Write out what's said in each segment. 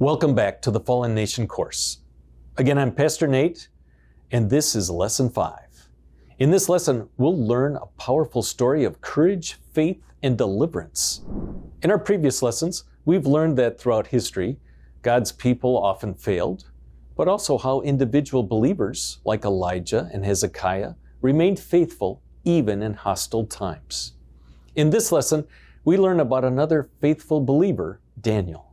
Welcome back to the Fallen Nation course. Again, I'm Pastor Nate, and this is Lesson 5. In this lesson, we'll learn a powerful story of courage, faith, and deliverance. In our previous lessons, we've learned that throughout history, God's people often failed, but also how individual believers, like Elijah and Hezekiah, remained faithful even in hostile times. In this lesson, we learn about another faithful believer, Daniel.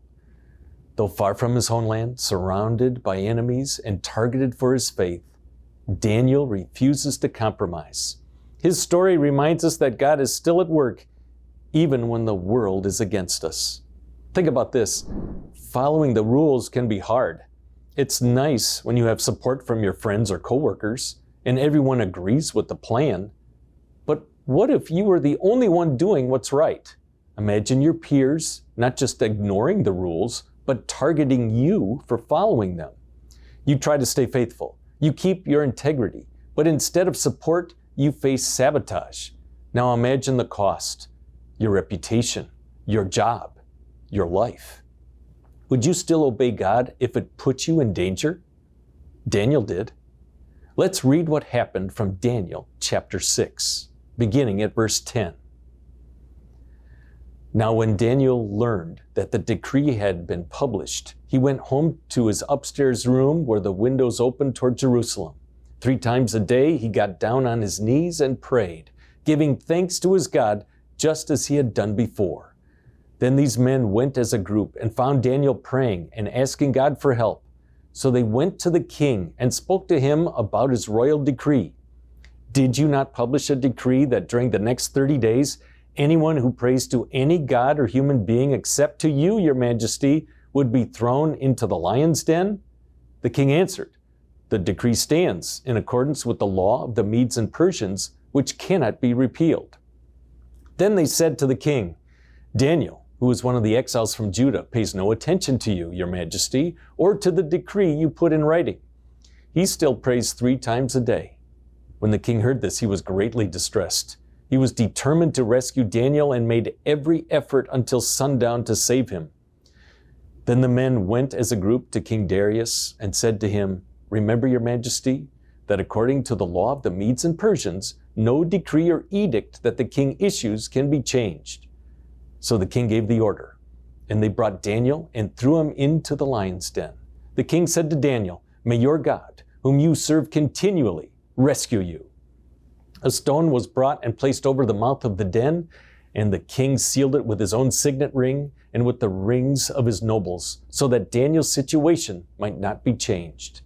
Though far from his homeland, surrounded by enemies, and targeted for his faith, Daniel refuses to compromise. His story reminds us that God is still at work, even when the world is against us. Think about this. Following the rules can be hard. It's nice when you have support from your friends or coworkers, and everyone agrees with the plan. But what if you were the only one doing what's right? Imagine your peers not just ignoring the rules, but targeting you for following them. You try to stay faithful. You keep your integrity. But instead of support, you face sabotage. Now imagine the cost. Your reputation, your job, your life. Would you still obey God if it put you in danger? Daniel did. Let's read what happened from Daniel chapter 6, beginning at verse 10. Now when Daniel learned that the decree had been published, he went home to his upstairs room where the windows opened toward Jerusalem. 3 times a day he got down on his knees and prayed, giving thanks to his God just as he had done before. Then these men went as a group and found Daniel praying and asking God for help. So they went to the king and spoke to him about his royal decree. Did you not publish a decree that during the next 30 days anyone who prays to any god or human being except to you, your majesty, would be thrown into the lion's den? The king answered, the decree stands in accordance with the law of the Medes and Persians, which cannot be repealed. Then they said to the king, Daniel, who is one of the exiles from Judah, pays no attention to you, your majesty, or to the decree you put in writing. He still prays 3 times a day. When the king heard this, he was greatly distressed. He was determined to rescue Daniel and made every effort until sundown to save him. Then the men went as a group to King Darius and said to him, Remember, your majesty, that according to the law of the Medes and Persians, no decree or edict that the king issues can be changed. So the king gave the order, and they brought Daniel and threw him into the lion's den. The king said to Daniel, May your God, whom you serve continually, rescue you. A stone was brought and placed over the mouth of the den, and the king sealed it with his own signet ring and with the rings of his nobles, so that Daniel's situation might not be changed.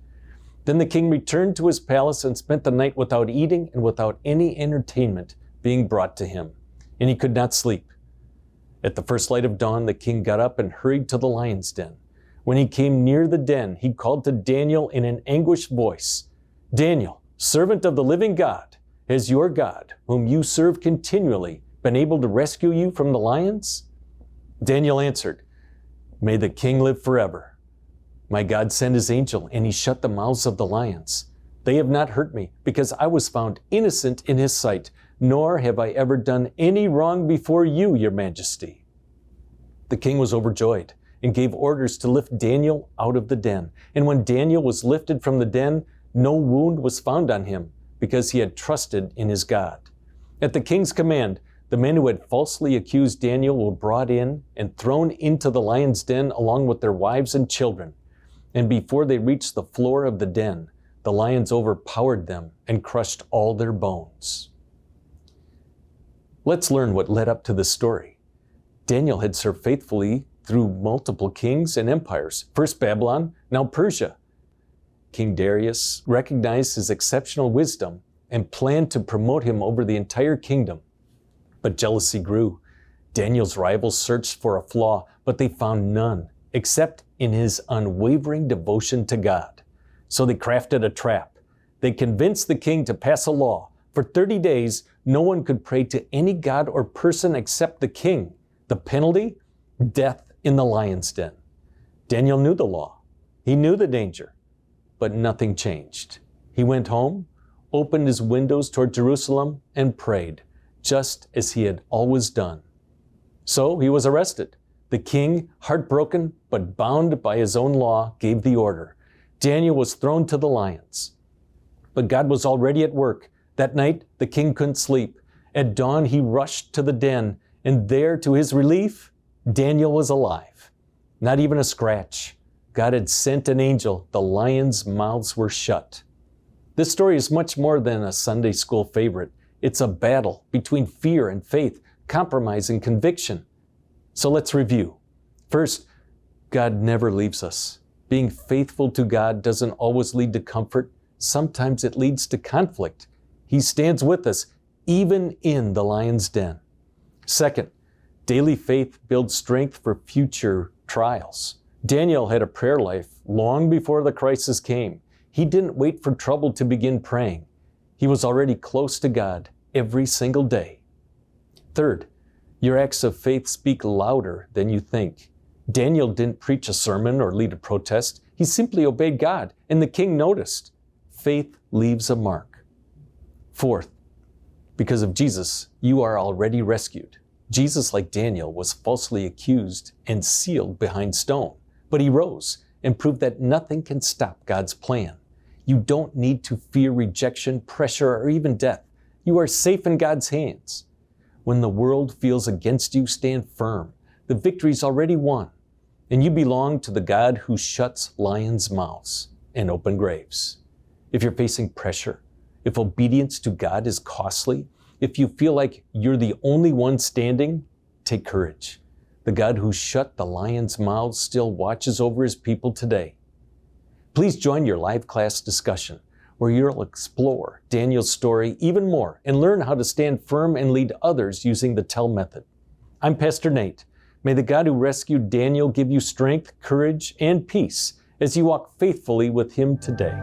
Then the king returned to his palace and spent the night without eating and without any entertainment being brought to him, and he could not sleep. At the first light of dawn, the king got up and hurried to the lion's den. When he came near the den, he called to Daniel in an anguished voice, Daniel, servant of the living God, has your God, whom you serve continually, been able to rescue you from the lions? Daniel answered, May the king live forever. My God sent his angel, and he shut the mouths of the lions. They have not hurt me, because I was found innocent in his sight, nor have I ever done any wrong before you, your majesty. The king was overjoyed and gave orders to lift Daniel out of the den. And when Daniel was lifted from the den, no wound was found on him, because he had trusted in his God. At the king's command, the men who had falsely accused Daniel were brought in and thrown into the lion's den along with their wives and children. And before they reached the floor of the den, the lions overpowered them and crushed all their bones. Let's learn what led up to this story. Daniel had served faithfully through multiple kings and empires, first Babylon, now Persia. King Darius recognized his exceptional wisdom and planned to promote him over the entire kingdom. But jealousy grew. Daniel's rivals searched for a flaw, but they found none, except in his unwavering devotion to God. So they crafted a trap. They convinced the king to pass a law. For 30 days, no one could pray to any god or person except the king. The penalty? Death in the lion's den. Daniel knew the law. He knew the danger. But nothing changed. He went home, opened his windows toward Jerusalem, and prayed, just as he had always done. So he was arrested. The king, heartbroken but bound by his own law, gave the order. Daniel was thrown to the lions. But God was already at work. That night, the king couldn't sleep. At dawn, he rushed to the den, and there, to his relief, Daniel was alive. Not even a scratch. God had sent an angel. The lions' mouths were shut. This story is much more than a Sunday school favorite. It's a battle between fear and faith, compromise and conviction. So let's review. First, God never leaves us. Being faithful to God doesn't always lead to comfort. Sometimes it leads to conflict. He stands with us, even in the lion's den. Second, daily faith builds strength for future trials. Daniel had a prayer life long before the crisis came. He didn't wait for trouble to begin praying. He was already close to God every single day. Third, your acts of faith speak louder than you think. Daniel didn't preach a sermon or lead a protest. He simply obeyed God, and the king noticed. Faith leaves a mark. Fourth, because of Jesus, you are already rescued. Jesus, like Daniel, was falsely accused and sealed behind stone, but he rose and proved that nothing can stop God's plan. You don't need to fear rejection, pressure, or even death. You are safe in God's hands. When the world feels against you, stand firm. The victory's already won, and you belong to the God who shuts lions' mouths and open graves. If you're facing pressure, if obedience to God is costly, if you feel like you're the only one standing, take courage. The God who shut the lions' mouths still watches over his people today. Please join your live class discussion, where you'll explore Daniel's story even more and learn how to stand firm and lead others using the TELL method. I'm Pastor Nate. May the God who rescued Daniel give you strength, courage, and peace as you walk faithfully with him today.